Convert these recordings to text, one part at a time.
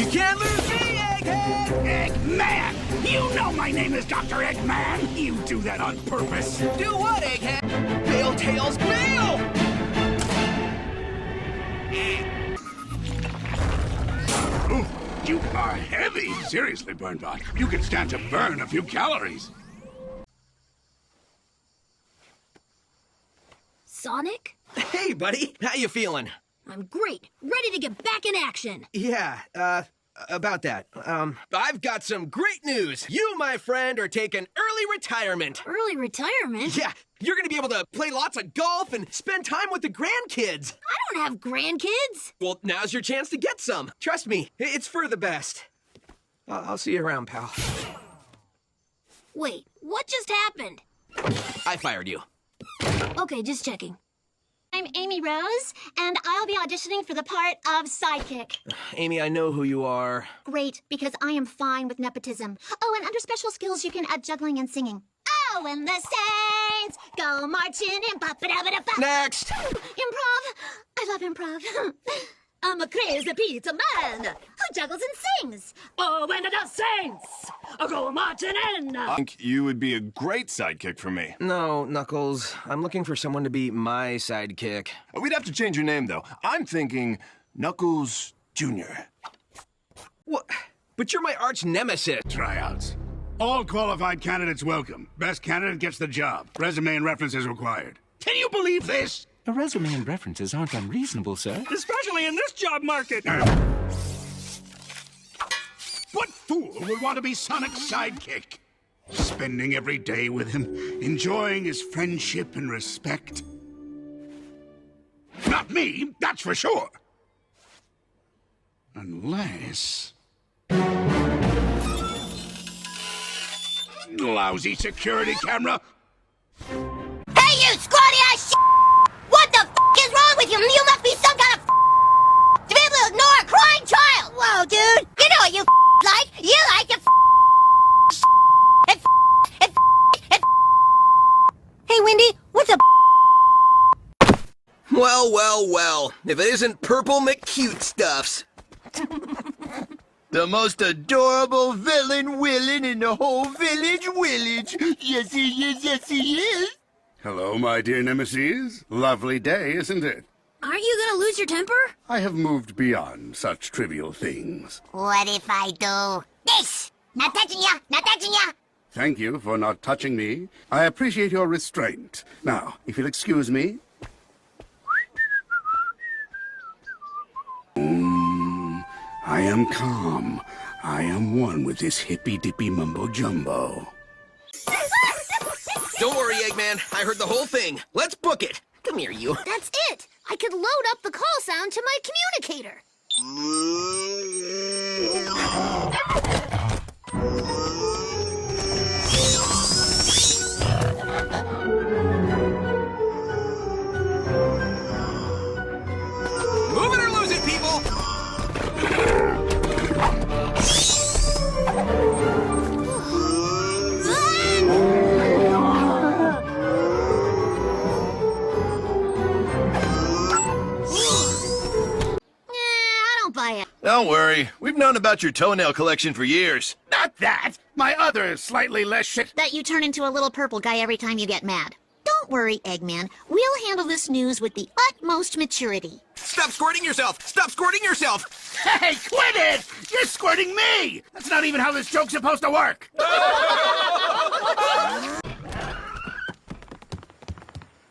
You can't lose me, Egghead! Eggman! You know my name is Dr. Eggman! You do that on purpose! Do what, Egghead? Bail, Tails, bail! Ooh, you are heavy! Seriously, Burnbot, you can stand to burn a few calories. Sonic? Hey, buddy. How you feeling? I'm great. Ready to get back in action. Yeah, about that. I've got some great news. You, my friend, are taking early retirement. Early retirement? Yeah, you're gonna be able to play lots of golf and spend time with the grandkids. I don't have grandkids. Well, now's your chance to get some. Trust me, it's for the best. I'll see you around, pal. Wait, what just happened? I fired you. Okay, just checking. I'm Amy Rose, and I'll be auditioning for the part of sidekick. Amy, I know who you are. Great, because I am fine with nepotism. Oh, and under special skills, you can add juggling and singing. Oh, and the Saints go marching in. Ba-ba-da-ba-da-ba. Next! Improv. I love improv. I'm a crazy pizza man who juggles and sings. Oh, and the Saints go marching in. I think you would be a great sidekick for me. No, Knuckles. I'm looking for someone to be my sidekick. We'd have to change your name, though. I'm thinking Knuckles Jr. What? But you're my arch nemesis. Tryouts. All qualified candidates welcome. Best candidate gets the job. Resume and references required. Can you believe this? A resume and references aren't unreasonable, sir. Especially in this job market. What fool would want to be Sonic's sidekick? Spending every day with him, enjoying his friendship and respect. Not me, that's for sure. Unless... Lousy security camera. Hey, you squatty ass shit! What the is wrong with you? You must be some kind of to be able to ignore a crying child. Whoa, dude! You know what you like? You like to and Hey, Wendy, what's up? Well, well, well. If it isn't Purple McCute Stuffs. The most adorable villain in the whole village. Yes, he is, yes, he is. Hello, my dear nemesis. Lovely day, isn't it? Aren't you gonna lose your temper? I have moved beyond such trivial things. What if I do this? Not touching ya! Not touching ya! Thank you for not touching me. I appreciate your restraint. Now, if you'll excuse me. I am calm. I am one with this hippy-dippy mumbo-jumbo. Don't worry, Eggman. I heard the whole thing. Let's book it. Come here, you. That's it. I could load up the call sound to my communicator. Move it or lose it, people! I don't buy it. Don't worry, we've known about your toenail collection for years. Not that! My other slightly less shit. That you turn into a little purple guy every time you get mad. Don't worry, Eggman. We'll handle this news with the utmost maturity. Stop squirting yourself! Stop squirting yourself! Hey, quit it! You're squirting me! That's not even how this joke's supposed to work!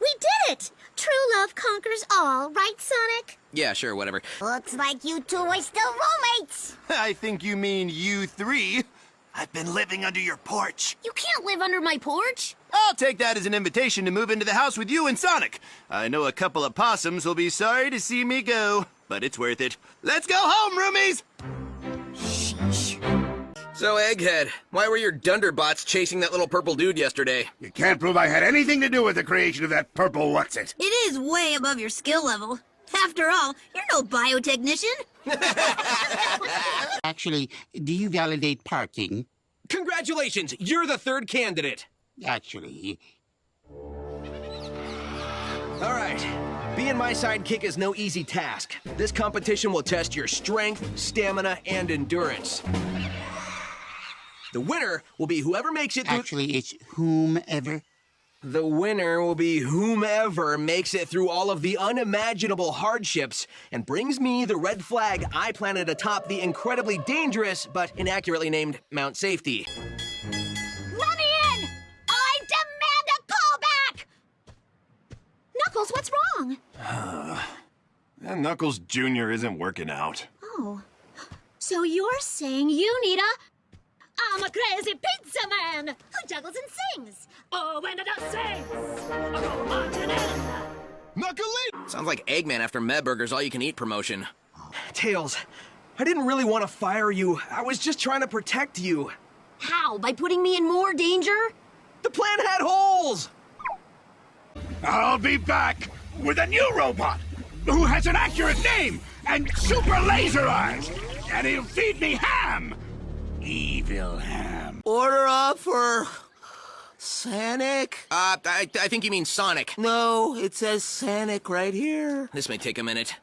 We did it! True love conquers all, right, Sonic? Yeah, sure, whatever. Looks like you two are still roommates. I think you mean you three. I've been living under your porch. You can't live under my porch. I'll take that as an invitation to move into the house with you and Sonic. I know a couple of possums will be sorry to see me go, but it's worth it. Let's go home, roomies! So, Egghead, why were your Dunderbots chasing that little purple dude yesterday? You can't prove I had anything to do with the creation of that purple what's-it. It is way above your skill level. After all, you're no biotechnician. Actually, do you validate parking? Congratulations, you're the third candidate. Actually, All right, Being my sidekick is no easy task. This competition will test your strength, stamina, and endurance. The winner will be whoever makes it through... Actually, it's whomever. The winner will be whomever makes it through all of the unimaginable hardships and brings me the red flag I planted atop the incredibly dangerous but inaccurately named Mount Safety. Let me in! I demand a callback! Knuckles, what's wrong? And Knuckles Jr. isn't working out. Oh. So you're saying you need a... I'm a crazy pizza man who juggles and sings. Oh, when it does sings. Oh, marching in. Knuckles! Sounds like Eggman after Medburger's all-you-can-eat promotion. Tails, I didn't really want to fire you. I was just trying to protect you. How? By putting me in more danger? The plan had holes! I'll be back with a new robot who has an accurate name and super laser eyes, and he'll feed me ham. Evil ham. Order up for... Sonic? I think you mean Sonic. No, it says Sonic right here. This may take a minute.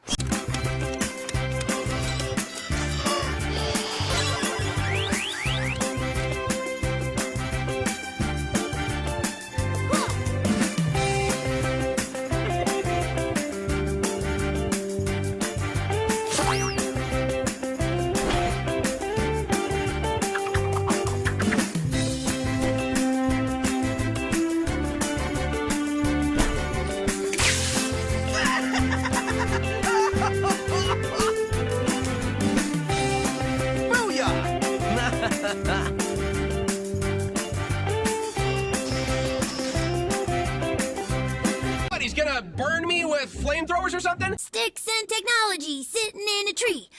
What, he's gonna burn me with flamethrowers or something? Sticks and technology sitting in a tree.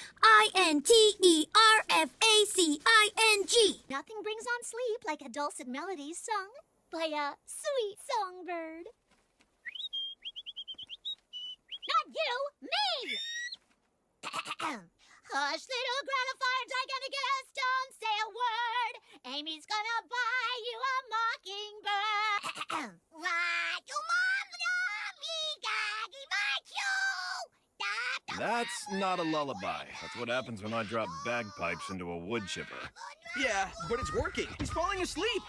INTERFACING. Nothing brings on sleep like a dulcet melody sung by a sweet songbird. Not you, me! Hush, little gratifier, gigantic guest, don't say a word. Amy's gonna buy you a mockingbird. What you mom, me, gaggy, my chew. That's not a lullaby. That's what happens when I drop bagpipes into a wood chipper. Yeah, but it's working. He's falling asleep.